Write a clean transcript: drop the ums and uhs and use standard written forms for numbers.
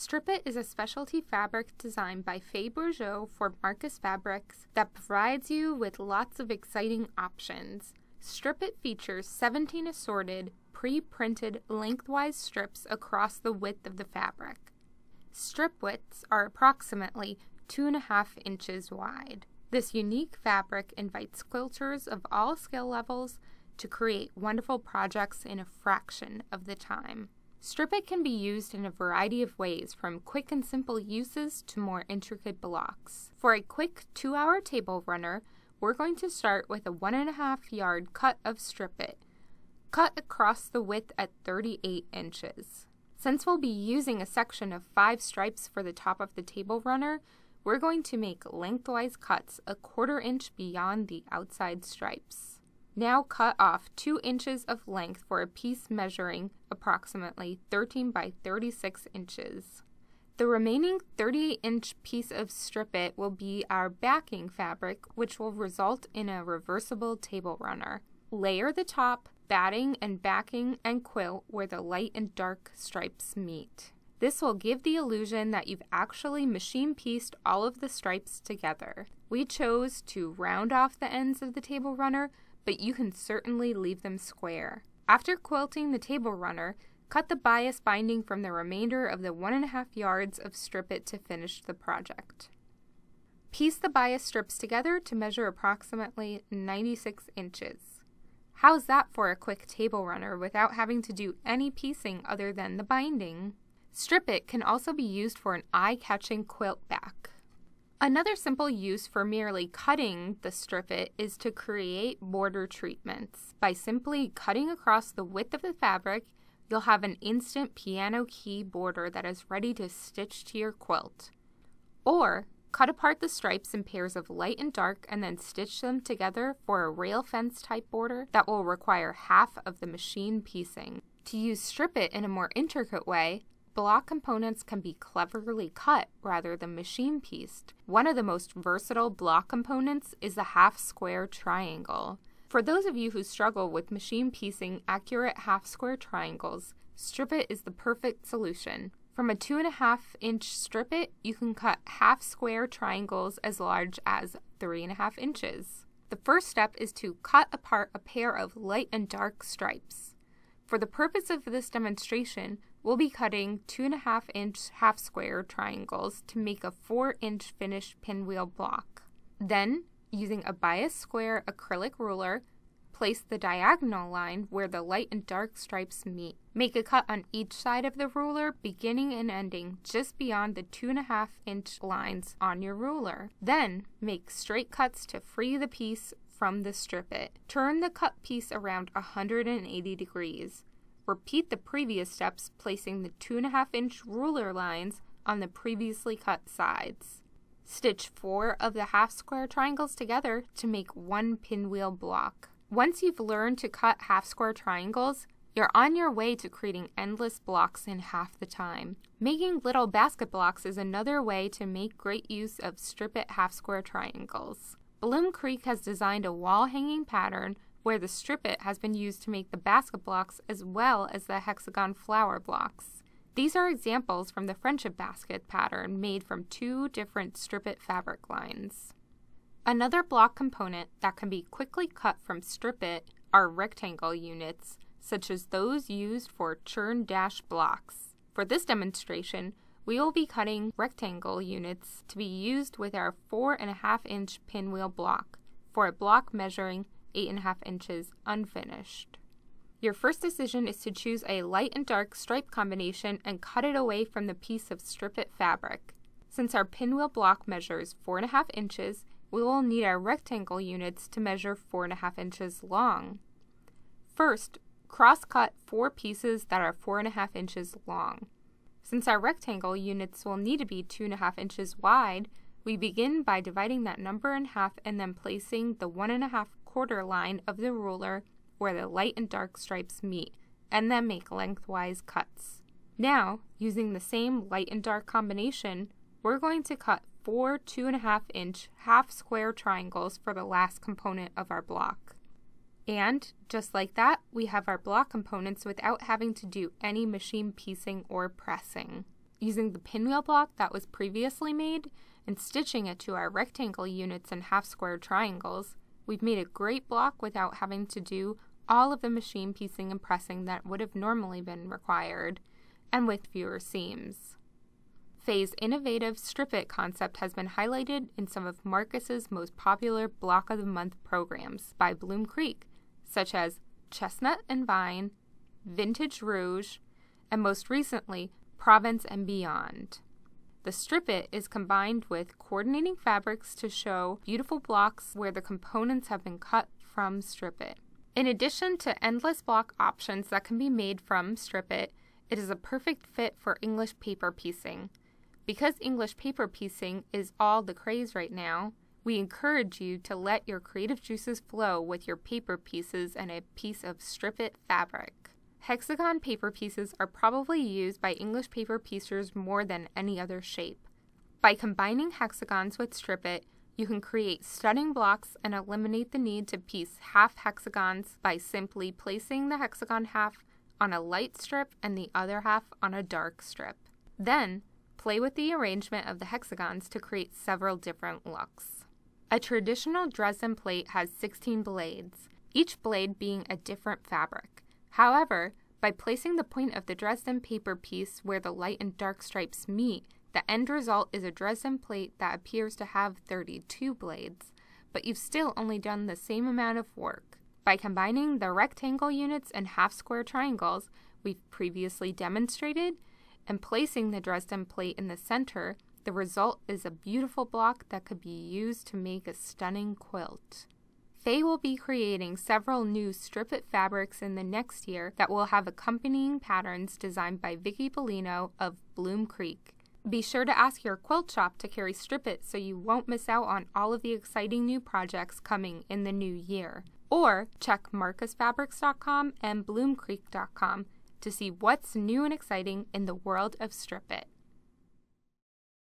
Strip It is a specialty fabric designed by Fay Bourgeau for Marcus Fabrics that provides you with lots of exciting options. Strip It features 17 assorted, pre-printed lengthwise strips across the width of the fabric. Strip widths are approximately 2.5 inches wide. This unique fabric invites quilters of all skill levels to create wonderful projects in a fraction of the time. Strip It can be used in a variety of ways, from quick and simple uses to more intricate blocks. For a quick 2-hour table runner, we're going to start with a 1.5 yard cut of Strip It, cut across the width at 38 inches. Since we'll be using a section of 5 stripes for the top of the table runner, we're going to make lengthwise cuts a 1/4 inch beyond the outside stripes. Now cut off 2 inches of length for a piece measuring approximately 13 by 36 inches. The remaining 38-inch piece of Strip It will be our backing fabric, which will result in a reversible table runner. Layer the top, batting and backing, and quilt where the light and dark stripes meet. This will give the illusion that you've actually machine pieced all of the stripes together. We chose to round off the ends of the table runner, but you can certainly leave them square. After quilting the table runner, cut the bias binding from the remainder of the 1.5 yards of Strip It to finish the project. Piece the bias strips together to measure approximately 96 inches. How's that for a quick table runner without having to do any piecing other than the binding? Strip It can also be used for an eye-catching quilt back. Another simple use for merely cutting the Strip It is to create border treatments. By simply cutting across the width of the fabric, you'll have an instant piano key border that is ready to stitch to your quilt. Or cut apart the stripes in pairs of light and dark and then stitch them together for a rail fence type border that will require half of the machine piecing. To use Strip It in a more intricate way, block components can be cleverly cut rather than machine pieced. One of the most versatile block components is the half-square triangle. For those of you who struggle with machine piecing accurate half-square triangles, Strip It is the perfect solution. From a 2.5-inch Strip It, you can cut half-square triangles as large as 3.5 inches. The first step is to cut apart a pair of light and dark stripes. For the purpose of this demonstration, we'll be cutting 2.5-inch half-square triangles to make a 4-inch finished pinwheel block. Then, using a bias square acrylic ruler, place the diagonal line where the light and dark stripes meet. Make a cut on each side of the ruler, beginning and ending just beyond the 2.5-inch lines on your ruler. Then, make straight cuts to free the piece from the Strip It. Turn the cut piece around 180 degrees. Repeat the previous steps, placing the 2.5-inch ruler lines on the previously cut sides. Stitch 4 of the half-square triangles together to make one pinwheel block. Once you've learned to cut half-square triangles, you're on your way to creating endless blocks in half the time. Making little basket blocks is another way to make great use of Strip It half-square triangles. Bloom Creek has designed a wall-hanging pattern where the Strip It has been used to make the basket blocks as well as the hexagon flower blocks. These are examples from the Friendship Basket pattern made from 2 different Strip It fabric lines. Another block component that can be quickly cut from Strip It are rectangle units, such as those used for churn dash blocks. For this demonstration, we will be cutting rectangle units to be used with our 4.5-inch pinwheel block for a block measuring 8.5 inches unfinished. Your first decision is to choose a light and dark stripe combination and cut it away from the piece of Strip It fabric. Since our pinwheel block measures 4.5 inches, we will need our rectangle units to measure 4.5 inches long. First, cross-cut 4 pieces that are 4.5 inches long. Since our rectangle units will need to be 2.5 inches wide, we begin by dividing that number in half and then placing the 1.5 quarter line of the ruler where the light and dark stripes meet, and then make lengthwise cuts. Now, using the same light and dark combination, we're going to cut 4 2.5-inch half-square triangles for the last component of our block. And, just like that, we have our block components without having to do any machine piecing or pressing. Using the pinwheel block that was previously made and stitching it to our rectangle units and half-square triangles, we've made a great block without having to do all of the machine piecing and pressing that would have normally been required, and with fewer seams. Faye's innovative Strip It concept has been highlighted in some of Marcus's most popular Block of the Month programs by Bloom Creek, such as Chestnut and Vine, Vintage Rouge, and most recently, Provence and Beyond. The Strip It is combined with coordinating fabrics to show beautiful blocks where the components have been cut from Strip It. In addition to endless block options that can be made from Strip It, it is a perfect fit for English paper piecing. Because English paper piecing is all the craze right now, we encourage you to let your creative juices flow with your paper pieces and a piece of Strip It fabric. Hexagon paper pieces are probably used by English paper piecers more than any other shape. By combining hexagons with Strip It, you can create stunning blocks and eliminate the need to piece half hexagons by simply placing the hexagon half on a light strip and the other half on a dark strip. Then, play with the arrangement of the hexagons to create several different looks. A traditional Dresden plate has 16 blades, each blade being a different fabric. However, by placing the point of the Dresden paper piece where the light and dark stripes meet, the end result is a Dresden plate that appears to have 32 blades, but you've still only done the same amount of work. By combining the rectangle units and half-square triangles we've previously demonstrated, and placing the Dresden plate in the center, the result is a beautiful block that could be used to make a stunning quilt. Faye will be creating several new Strip It fabrics in the next year that will have accompanying patterns designed by Vicki Bellino of Bloom Creek. Be sure to ask your quilt shop to carry Strip It so you won't miss out on all of the exciting new projects coming in the new year. Or check marcusfabrics.com and bloomcreek.com to see what's new and exciting in the world of Strip It.